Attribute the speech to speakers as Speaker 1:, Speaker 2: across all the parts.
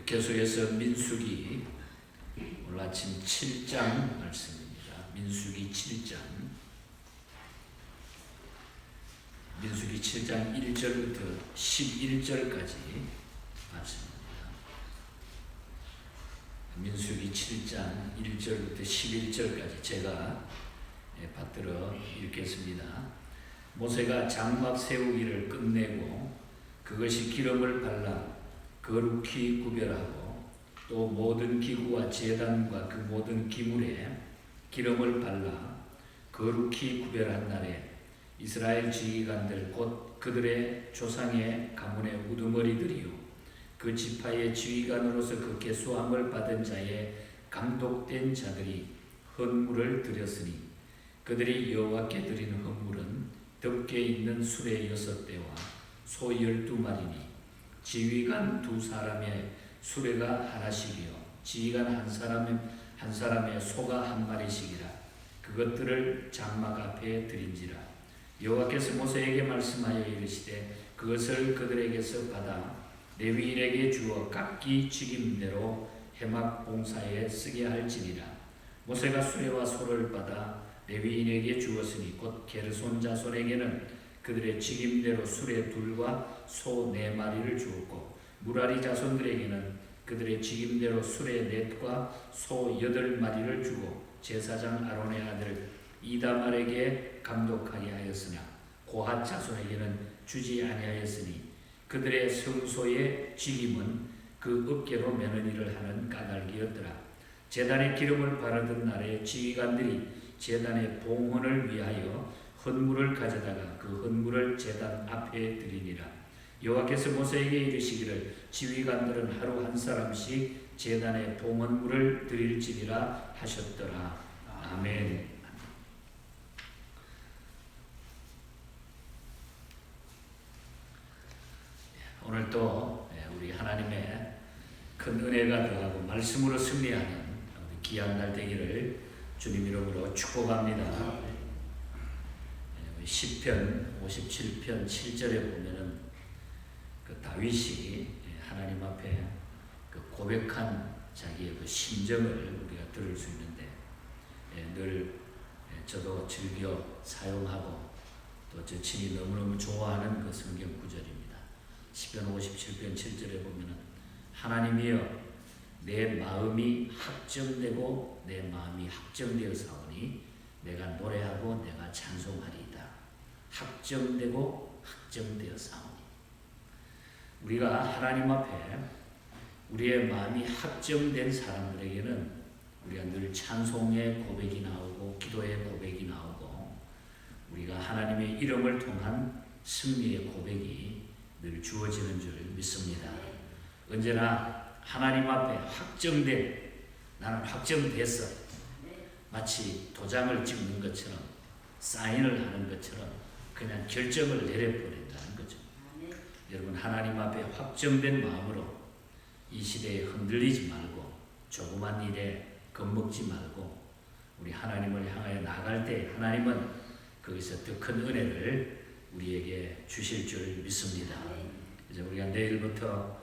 Speaker 1: 계속해서 민수기 오늘 아침 7장 말씀입니다. 민수기 7장 1절부터 11절까지 말씀입니다. 민수기 7장 1절부터 11절까지 제가 받들어 읽겠습니다. 모세가 장막 세우기를 끝내고 그것이 기름을 발라 거룩히 구별하고 또 모든 기구와 제단과 그 모든 기물에 기름을 발라 거룩히 구별한 날에 이스라엘 지휘관들 곧 그들의 조상의 가문의 우두머리들이요 그 지파의 지휘관으로서 그 계수함을 받은 자의 감독된 자들이 헌물을 드렸으니 그들이 여호와께 드리는 헌물은 덮개 있는 수레 6대와 소 12마리니 지휘관 2사람의 수레가 하나씩이요 지휘관 한 사람의 소가 1마리씩이라 그것들을 장막 앞에 드린지라. 여호와께서 모세에게 말씀하여 이르시되 그것을 그들에게서 받아 레위인에게 주어 각기 직임대로 회막 봉사에 쓰게 할지니라. 모세가 수레와 소를 받아 레위인에게 주었으니 곧 게르손 자손에게는 그들의 직임대로 수레 2과 소 4마리를 주었고 무라리 자손들에게는 그들의 직임대로 수레 4과 소 8마리를 주고 제사장 아론의 아들 이다말에게 감독하게 하였으나 고핫 자손에게는 주지 아니하였으니 그들의 성소의 직임은 그 어깨로 매는 일을 하는 까닭이었더라. 제단에 기름을 바르던 날에 지휘관들이 제단의 봉헌을 위하여 헌물을 가져다가 그 헌물을 제단 앞에 드리니라. 여호와께서 모세에게 이르시기를 지휘관들은 하루 한 사람씩 제단에 봉헌물을 드릴지니라 하셨더라. 아멘. 오늘 또 우리 하나님의 큰 은혜가 더하고 말씀으로 승리하는 귀한 날 되기를 주님 이름으로 축복합니다. 시편 57편 7절에 보면은 그 다윗이 하나님 앞에 그 고백한 자기의 그 심정을 우리가 들을 수 있는데 늘 저도 즐겨 사용하고 또 저 친히 너무너무 좋아하는 그 성경 구절입니다. 시편 57편 7절에 보면은 하나님이여 내 마음이 확정되고 내 마음이 확정되어 사오니 내가 노래하고 내가 찬송하리이다. 확정되고 확정되어 사오니 우리가 하나님 앞에 우리의 마음이 확정된 사람들에게는 우리가 늘 찬송의 고백이 나오고 기도의 고백이 나오고 우리가 하나님의 이름을 통한 승리의 고백이 늘 주어지는 줄 믿습니다. 언제나 하나님 앞에 확정된 나는 확정됐어 마치 도장을 찍는 것처럼 사인을 하는 것처럼 그냥 결정을 내려버린다는 거죠. 여러분 하나님 앞에 확정된 마음으로 이 시대에 흔들리지 말고 조그만 일에 겁먹지 말고 우리 하나님을 향하여 나갈 때 하나님은 거기서 더 큰 은혜를 우리에게 주실 줄 믿습니다. 이제 우리가 내일부터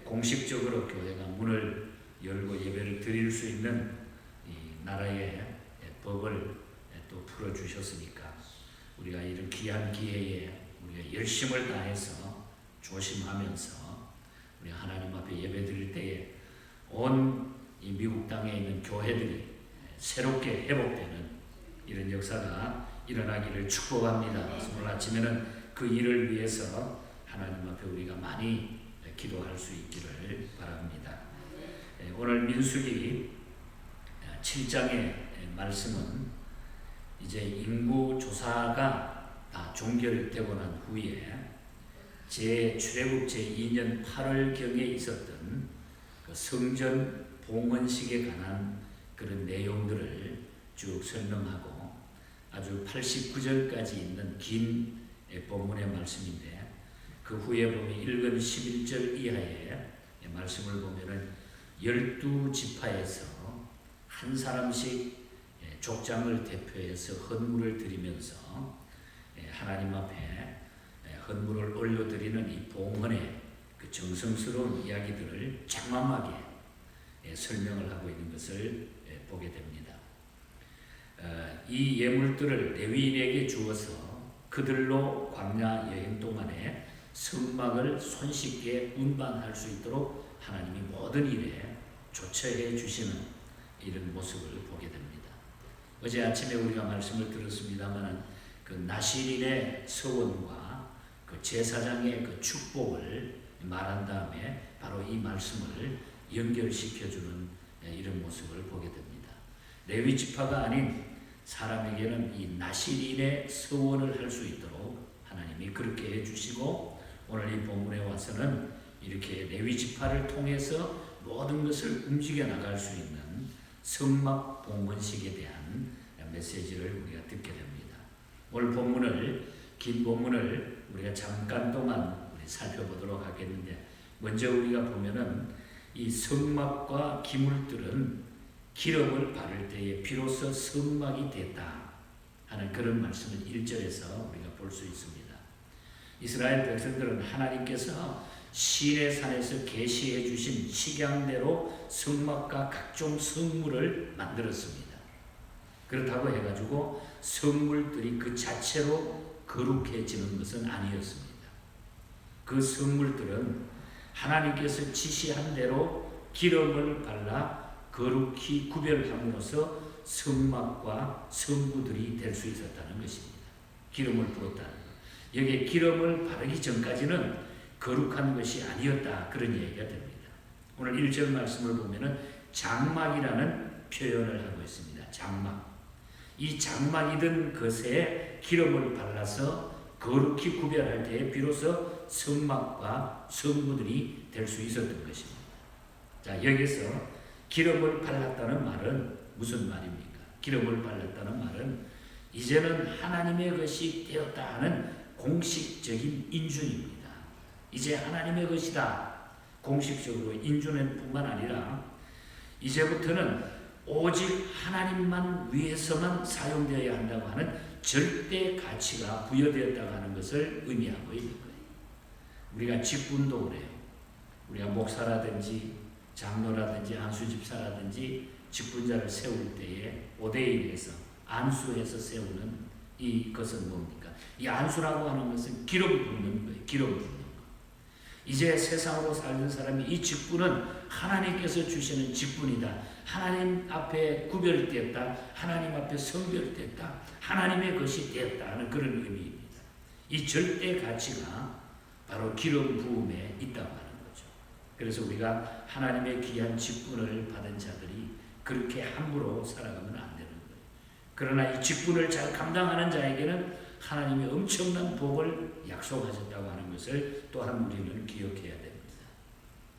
Speaker 1: 공식적으로 교회가 문을 열고 예배를 드릴 수 있는 이 나라의 법을 또 풀어주셨으니까 우리가 이런 귀한 기회에 우리가 열심을 다해서 조심하면서 우리 하나님 앞에 예배 드릴 때에 온 이 미국 땅에 있는 교회들이 새롭게 회복되는 이런 역사가 일어나기를 축복합니다. 오늘 아침에는 그 일을 위해서 하나님 앞에 우리가 많이 기도할 수 있기를 바랍니다. 오늘 민수기 7장의 말씀은 이제 인구 조사가 다 종결되고 난 후에 출애굽 제2년 8월경에 있었던 그 성전 봉헌식에 관한 그런 내용들을 쭉 설명하고 아주 89절까지 있는 긴 본문의 말씀인데 그 후에 보면 읽은 11절 이하의 말씀을 보면은 12지파에서 한 사람씩 족장을 대표해서 헌물을 드리면서 하나님 앞에 헌물을 올려드리는 이 봉헌의 그 정성스러운 이야기들을 장엄하게 설명을 하고 있는 것을 보게 됩니다. 이 예물들을 레위인에게 주어서 그들로 광야 여행 동안에 성막을 손쉽게 운반할 수 있도록 하나님이 모든 일에 조처해 주시는 이런 모습을 보게 됩니다. 어제 아침에 우리가 말씀을 들었습니다만 그 나실인의 서원과 그 제사장의 그 축복을 말한 다음에 바로 이 말씀을 연결시켜주는 이런 모습을 보게 됩니다. 레위 지파가 아닌 사람에게는 이 나실인의 서원을 할 수 있도록 하나님이 그렇게 해주시고, 오늘 이 본문에 와서는 이렇게 레위 지파를 통해서 모든 것을 움직여 나갈 수 있는 성막 봉헌식에 대한 메시지를 우리가 듣게 됩니다. 오늘 긴 본문을 우리가 잠깐 동안 살펴보도록 하겠는데, 먼저 우리가 보면은 이 성막과 기물들은 기름을 바를 때에 비로소 성막이 됐다 하는 그런 말씀을 1절에서 우리가 볼 수 있습니다. 이스라엘 백성들은 하나님께서 시내 산에서 계시해 주신 식양대로 성막과 각종 성물을 만들었습니다. 그렇다고 해가지고 성물들이 그 자체로 거룩해지는 것은 아니었습니다. 그 성물들은 하나님께서 지시한 대로 기름을 발라 거룩히 구별함으로써 성막과 성구들이 될 수 있었다는 것입니다. 기름을 부었다는 것. 여기에 기름을 바르기 전까지는 거룩한 것이 아니었다, 그런 얘기가 됩니다. 오늘 1절 말씀을 보면은 장막이라는 표현을 하고 있습니다. 장막. 이 장막이던 것에 기름을 발라서 거룩히 구별할 때에 비로소 성막과 성구들이 될 수 있었던 것입니다. 자, 여기서 기름을 발랐다는 말은 무슨 말입니까? 기름을 발랐다는 말은 이제는 하나님의 것이 되었다 하는 공식적인 인준입니다. 이제 하나님의 것이다. 공식적으로 인준은 뿐만 아니라 이제부터는 오직 하나님만 위해서만 사용되어야 한다고 하는 절대 가치가 부여되었다고 하는 것을 의미하고 있는 거예요. 우리가 직분도 그래요. 우리가 목사라든지 장로라든지 안수집사라든지 직분자를 세울 때에 5대1에서 안수해서 세우는 이것은 뭡니까? 이 안수라고 하는 것은 기름 붓는 거예요. 기름 붓는 거. 이제 세상으로 살는 사람이 이 직분은 하나님께서 주시는 직분이다. 하나님 앞에 구별되었다. 하나님 앞에 성별되었다. 하나님의 것이 되었다 하는 그런 의미입니다. 이 절대 가치가 바로 기름 부음에 있다고 하는 거죠. 그래서 우리가 하나님의 귀한 직분을 받은 자들이 그렇게 함부로 살아가면 안 되는 거예요. 그러나 이 직분을 잘 감당하는 자에게는 하나님이 엄청난 복을 약속하셨다고 하는 것을 또한 우리는 기억해야 됩니다.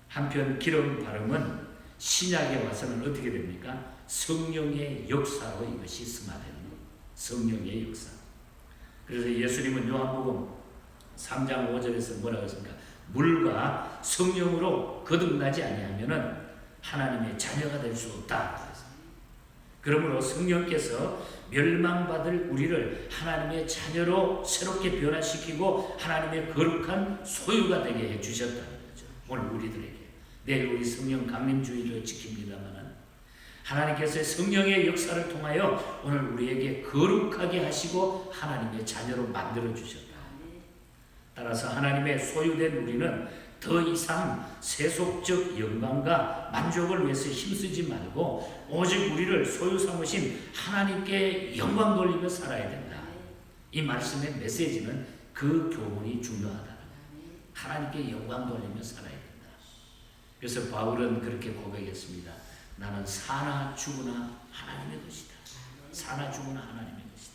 Speaker 1: 한편 기름 바름은 신약에 와서는 어떻게 됩니까? 성령의 역사로 이것이 승화되는 거예요. 성령의 역사. 그래서 예수님은 요한복음 3장 5절에서 뭐라고 했습니까? 물과 성령으로 거듭나지 아니하면은 하나님의 자녀가 될 수 없다. 그러므로 성령께서 멸망받을 우리를 하나님의 자녀로 새롭게 변화시키고 하나님의 거룩한 소유가 되게 해주셨다는 거죠. 오늘 우리들에게. 내일 우리 성령 강림주의를 지킵니다만 하나님께서 성령의 역사를 통하여 오늘 우리에게 거룩하게 하시고 하나님의 자녀로 만들어 주셨다. 따라서 하나님의 소유된 우리는 더 이상 세속적 영광과 만족을 위해서 힘쓰지 말고 오직 우리를 소유 삼으신 하나님께 영광 돌리며 살아야 된다. 이 말씀의 메시지는 그 교훈이 중요하다는 거예요. 하나님께 영광 돌리며 살아야 된다. 그래서 바울은 그렇게 고백했습니다. 나는 사나 죽으나 하나님의 것이다. 사나 죽으나 하나님의 것이다.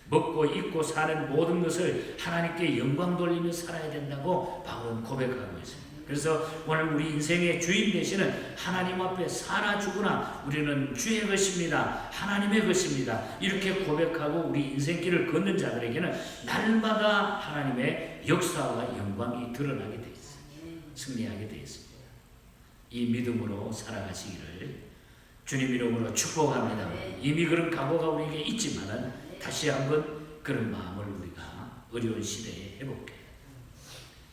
Speaker 1: 먹고 입고 사는 모든 것을 하나님께 영광 돌리며 살아야 된다고 바울은 고백하고 있습니다. 그래서 오늘 우리 인생의 주인 되시는 하나님 앞에 사나 죽으나 우리는 주의 것입니다. 하나님의 것입니다. 이렇게 고백하고 우리 인생길을 걷는 자들에게는 날마다 하나님의 역사와 영광이 드러나게 되어 있습니다. 승리하게 되어 있습니다. 이 믿음으로 살아가시기를 주님 이름으로 축복합니다. 이미 그런 각오가 우리에게 있지만은 다시 한번 그런 마음을 우리가 어려운 시대에 해볼게요.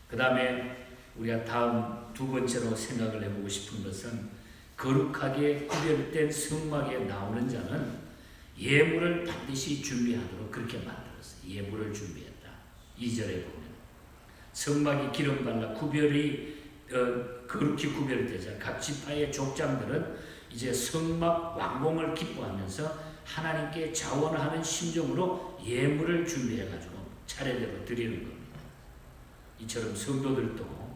Speaker 1: 그 다음에 우리가 다음 두 번째로 생각을 해보고 싶은 것은 거룩하게 구별된 성막에 나오는 자는 예물을 반드시 준비하도록 그렇게 만들었어요. 예물을 준비했다. 2절에 보면 성막이 기름 발라 구별이 거룩히 구별되자 각 지파의 족장들은 이제 성막 완공을 기뻐하면서 하나님께 자원하는 심정으로 예물을 준비해가지고 차례대로 드리는 겁니다. 이처럼 성도들도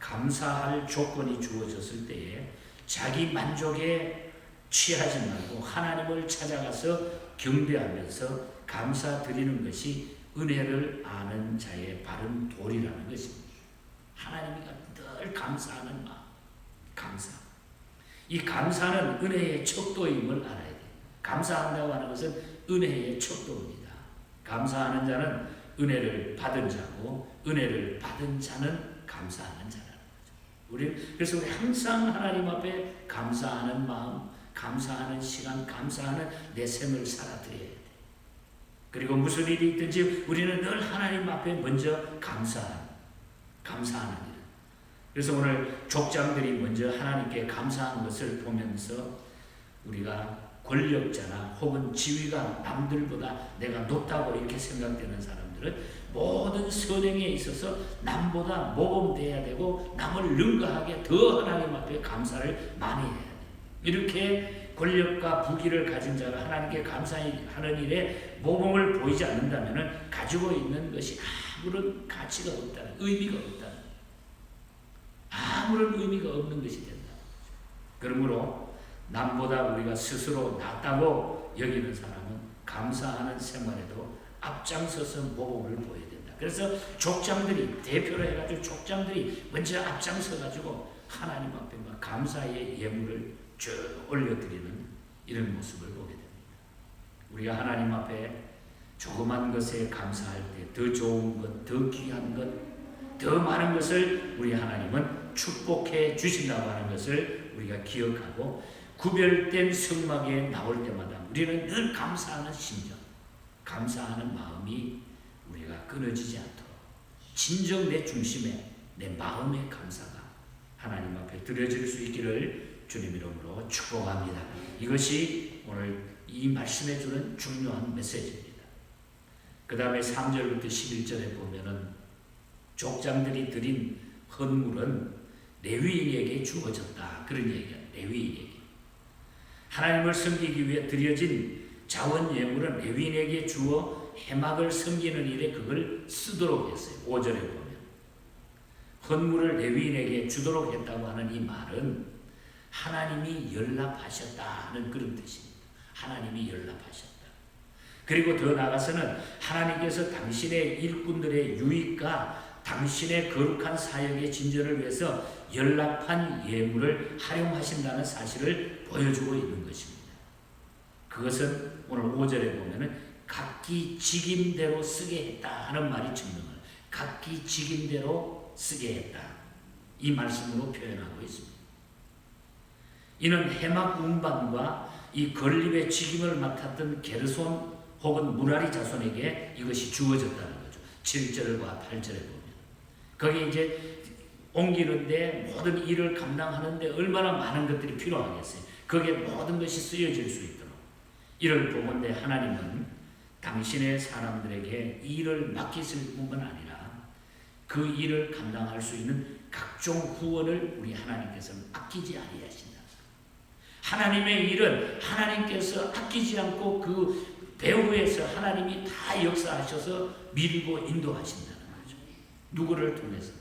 Speaker 1: 감사할 조건이 주어졌을 때에 자기 만족에 취하지 말고 하나님을 찾아가서 경배하면서 감사드리는 것이 은혜를 아는 자의 바른 도리라는 것입니다. 하나님과 늘 감사하는 마음, 감사. 이 감사는 은혜의 척도임을 알아야 돼요. 감사한다고 하는 것은 은혜의 척도입니다. 감사하는 자는 은혜를 받은 자고 은혜를 받은 자는 감사하는 자라는 거죠. 그래서 우리 항상 하나님 앞에 감사하는 마음, 감사하는 시간, 감사하는 내 생을 살아드려야 돼. 그리고 무슨 일이 있든지 우리는 늘 하나님 앞에 먼저 감사하는 일. 그래서 오늘 족장들이 먼저 하나님께 감사한 것을 보면서 우리가 권력자나 혹은 지위가 남들보다 내가 높다고 이렇게 생각되는 사람들은 모든 선행에 있어서 남보다 모범돼야 되고 남을 능가하게 더 하나님 앞에 감사를 많이 해야 돼. 이렇게 권력과 부귀를 가진 자가 하나님께 감사하는 일에 모범을 보이지 않는다면 가지고 있는 것이 아무런 가치가 없다는, 의미가 없다는, 아무런 의미가 없는 것이 된다. 그러므로 남보다 우리가 스스로 낫다고 여기는 사람은 감사하는 생활에도 앞장서서 모범을 보여야 된다. 그래서 족장들이 대표로 해가지고 족장들이 먼저 앞장서가지고 하나님 앞에 막 감사의 예물을 쭉 올려드리는 이런 모습을 보게 됩니다. 우리가 하나님 앞에 조그만 것에 감사할 때 더 좋은 것, 더 귀한 것, 더 많은 것을 우리 하나님은 축복해 주신다고 하는 것을 우리가 기억하고 구별된 성막에 나올 때마다 우리는 늘 감사하는 심정, 감사하는 마음이 우리가 끊어지지 않도록 진정 내 중심에 내 마음의 감사가 하나님 앞에 드려질 수 있기를 주님 이름으로 축복합니다. 이것이 오늘 이 말씀해 주는 중요한 메시지입니다. 그 다음에 3절부터 11절에 보면은 족장들이 드린 헌물은 레위인에게 주어졌다. 그런 얘기야. 레위인에게. 하나님을 섬기기 위해 드려진 자원 예물은 레위인에게 주어 해막을 섬기는 일에 그걸 쓰도록 했어요. 5절에 보면. 헌물을 레위인에게 주도록 했다고 하는 이 말은 하나님이 연락하셨다는 그런 뜻입니다. 하나님이 연락하셨다. 그리고 더 나아가서는 하나님께서 당신의 일꾼들의 유익과 당신의 거룩한 사역의 진전을 위해서 연락한 예물을 활용하신다는 사실을 보여주고 있는 것입니다. 그것은 오늘 5절에 보면은 각기 직임대로 쓰게 했다 하는 말이 증명을 각기 직임대로 쓰게 했다. 이 말씀으로 표현하고 있습니다. 이는 해막 운반과 이 건립의 직임을 맡았던 게르손 혹은 무라리 자손에게 이것이 주어졌다는 거죠. 7절과 8절에 보면. 거기 이제 옮기는데 모든 일을 감당하는데 얼마나 많은 것들이 필요하겠어요. 거기에 모든 것이 쓰여질 수 있도록. 이를 보건대 하나님은 당신의 사람들에게 일을 맡기실 뿐만 아니라 그 일을 감당할 수 있는 각종 구원을 우리 하나님께서는 아끼지 아니하신다. 하나님의 일은 하나님께서 아끼지 않고 그 배후에서 하나님이 다 역사하셔서 밀고 인도하신다는 거죠. 누구를 통해서든지.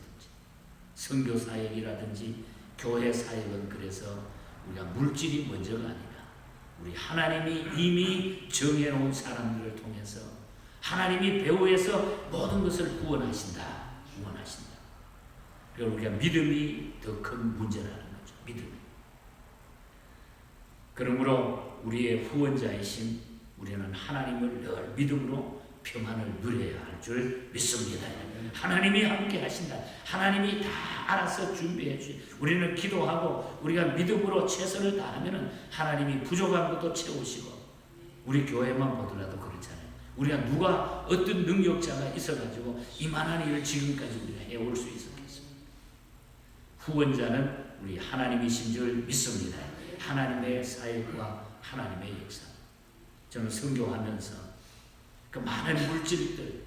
Speaker 1: 선교 사역이라든지 교회 사역은 그래서 우리가 물질이 먼저가 아니라 우리 하나님이 이미 정해놓은 사람들을 통해서 하나님이 배후에서 모든 것을 구원하신다. 그리고 우리가 믿음이 더 큰 문제라는 거죠. 믿음이. 그러므로 우리의 후원자이신 우리는 하나님을 늘 믿음으로 평안을 누려야 할 줄 믿습니다. 하나님이 함께 하신다. 하나님이 다 알아서 준비해 주시. 우리는 기도하고 우리가 믿음으로 최선을 다하면 하나님이 부족한 것도 채우시고 우리 교회만 보더라도 그렇잖아요. 우리가 누가 어떤 능력자가 있어가지고 이만한 일을 지금까지 우리가 해올 수 있었겠습니까? 후원자는 우리 하나님이신 줄 믿습니다. 하나님의 사역과 하나님의 역사. 저는 선교하면서 그 많은 물질들,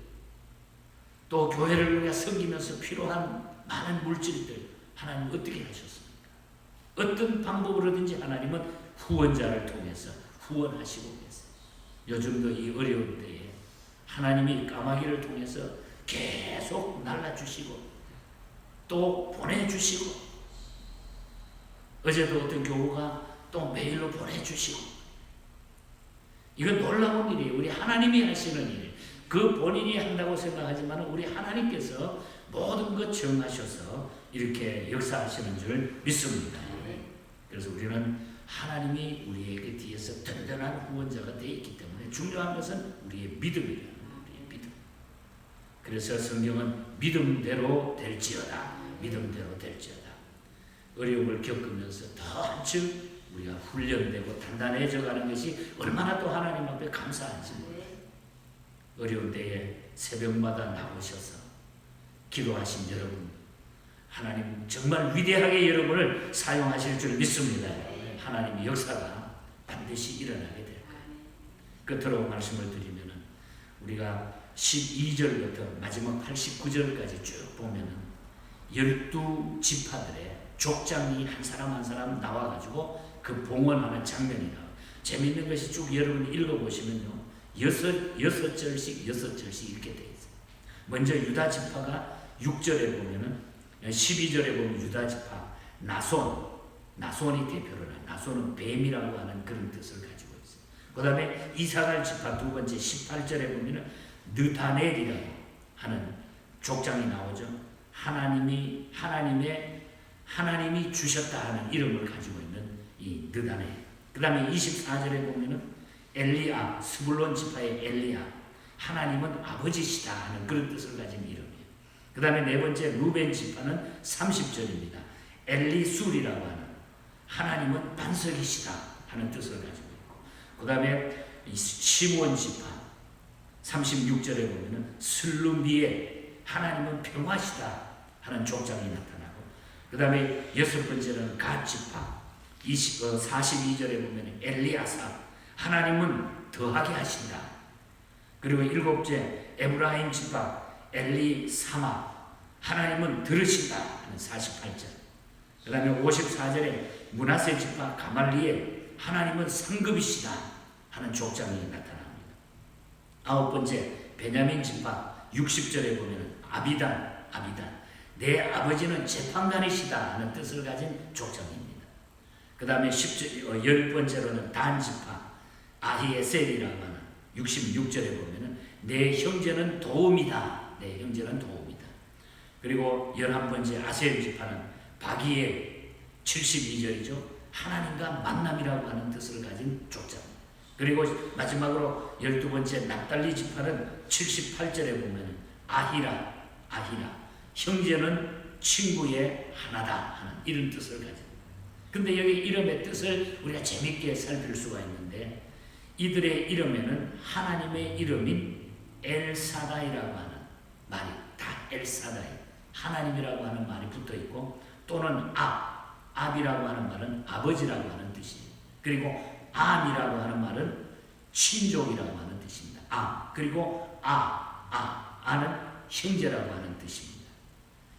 Speaker 1: 또 교회를 우리가 섬기면서 필요한 많은 물질들 하나님 어떻게 하셨습니까? 어떤 방법으로든지 하나님은 후원자를 통해서 후원하시고 계세요. 요즘도 이 어려운 때에 하나님이 까마귀를 통해서 계속 날라주시고 또 보내주시고, 어제도 어떤 교우가 또 메일로 보내주시고, 이건 놀라운 일이에요. 우리 하나님이 하시는 일이에요. 그 본인이 한다고 생각하지만 우리 하나님께서 모든 것 정하셔서 이렇게 역사하시는 줄 믿습니다. 그래서 우리는 하나님이 우리에게 뒤에서 든든한 후원자가 되어 있기 때문에 중요한 것은 우리의 믿음이라는 거예요. 우리의 믿음. 그래서 성경은 믿음대로 될지어다. 믿음대로 될지어다. 어려움을 겪으면서 더 한층 우리가 훈련되고 단단해져 가는 것이 얼마나 또 하나님 앞에 감사한지 몰라요. 어려운 때에 새벽마다 나오셔서 기도하신 여러분, 하나님 정말 위대하게 여러분을 사용하실 줄 믿습니다. 하나님의 역사가 반드시 일어나게 될 거예요. 끝으로 말씀을 드리면은 우리가 12절부터 마지막 89절까지 쭉 보면은 12지파들의 족장이 한 사람 한 사람 나와가지고 그 봉헌하는 장면이 나와요. 재밌는 것이 쭉 여러분 읽어보시면요, 여섯 절씩 읽게 돼 있어요. 먼저 유다 지파가 6절에 보면은, 12절에 보면 유다 지파 나손이 대표를 해요. 나손은 뱀이라고 하는 그런 뜻을 가지고 있어요. 그 다음에 이사갈 지파 두 번째 18절에 보면은 느다넬이라고 하는 족장이 나오죠. 하나님이 주셨다 하는 이름을 가지고 있는 이 느다넬. 그 다음에 24절에 보면은 엘리야, 스불론 지파의 엘리야, 하나님은 아버지시다 하는 그런 뜻을 가진 이름이에요. 그 다음에 네 번째 루벤 지파는 30절입니다. 엘리술이라고 하는, 하나님은 반석이시다 하는 뜻을 가지고 있고, 그 다음에 시므온 지파 36절에 보면은 슬루미에, 하나님은 평화시다 하는 족장이 나타나고, 그 다음에 여섯 번째는 갓 지파 42절에 보면 엘리아사, 하나님은 더하게 하신다. 그리고 일곱째 에브라임 지파 엘리사마, 하나님은 들으신다 하는 48절. 그 다음에 54절에 므낫세 지파 가말리엘, 하나님은 상급이시다 하는 족장이 나타납니다. 아홉 번째 베냐민 지파 60절에 보면 아비단, 내 아버지는 재판관이시다 하는 뜻을 가진 족장입니다. 그 다음에 10번째로는 단 지파 아히에셀이라고 하는 66절에 보면은 내 형제는 도움이다. 내 형제는 도움이다. 그리고 11번째 아셀 지파는 바기엘 72절이죠. 하나님과 만남이라고 하는 뜻을 가진 족장. 그리고 마지막으로 12번째 납달리 지파는 78절에 보면은 아히라, 형제는 친구의 하나다 하는 이런 뜻을 가진. 근데 여기 이름의 뜻을 우리가 재밌게 살필 수가 있는데, 이들의 이름에는 하나님의 이름인 엘사다이라고 하는 말이, 다 엘사다이, 하나님이라고 하는 말이 붙어 있고, 또는 압이라고 하는 말은 아버지라고 하는 뜻이에요. 그리고 암이라고 하는 말은 친족이라고 하는 뜻입니다. 그리고 아는 형제라고 하는 뜻입니다.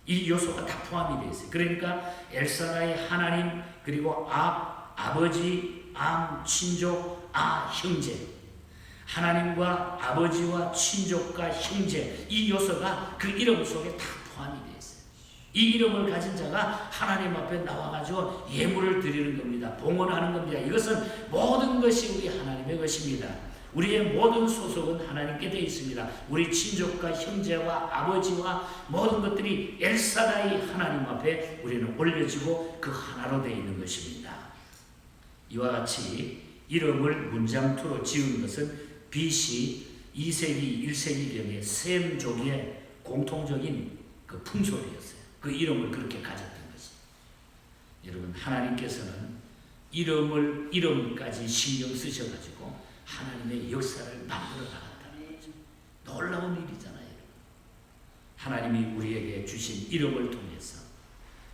Speaker 1: 이 요소가 다 포함이 되어 있어요. 그러니까 엘사다의 하나님, 그리고 아버지, 암, 친족, 형제. 하나님과 아버지와 친족과 형제, 이 요소가 그 이름 속에 다 포함이 되어 있어요. 이 이름을 가진 자가 하나님 앞에 나와가지고 예물을 드리는 겁니다. 봉헌하는 겁니다. 이것은 모든 것이 우리 하나님의 것입니다. 우리의 모든 소속은 하나님께 되어 있습니다. 우리 친족과 형제와 아버지와 모든 것들이 엘사다이 하나님 앞에 우리는 올려지고 그 하나로 되어 있는 것입니다. 이와 같이 이름을 문장투로 지은 것은 BC 2세기 1세기경의 셈족의 공통적인 그 풍속이었어요. 그 이름을 그렇게 가졌던 것입니다. 여러분, 하나님께서는 이름까지 신경 쓰셔가지고 하나님의 역사를 만들어 나갔다는 거죠. 놀라운 일이잖아요. 하나님이 우리에게 주신 이름을 통해서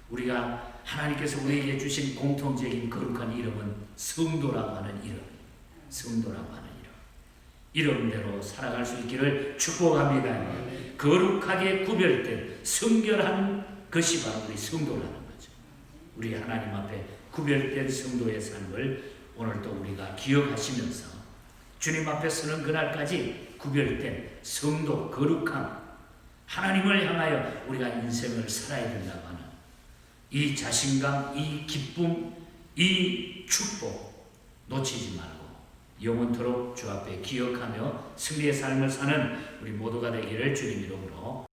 Speaker 1: 우리가 하나님께서 우리에게 주신 공통적인 거룩한 이름은 성도라고 하는 이름. 성도라고 하는 이름. 이름대로 살아갈 수 있기를 축복합니다. 거룩하게 구별된 성결한 것이 바로 우리 성도라는 거죠. 우리 하나님 앞에 구별된 성도의 삶을 오늘 또 우리가 기억하시면서 주님 앞에 서는 그날까지 구별된 성도, 거룩함, 하나님을 향하여 우리가 인생을 살아야 된다고 하는 이 자신감, 이 기쁨, 이 축복 놓치지 말고 영원토록 주 앞에 기억하며 승리의 삶을 사는 우리 모두가 되기를 주님 이름으로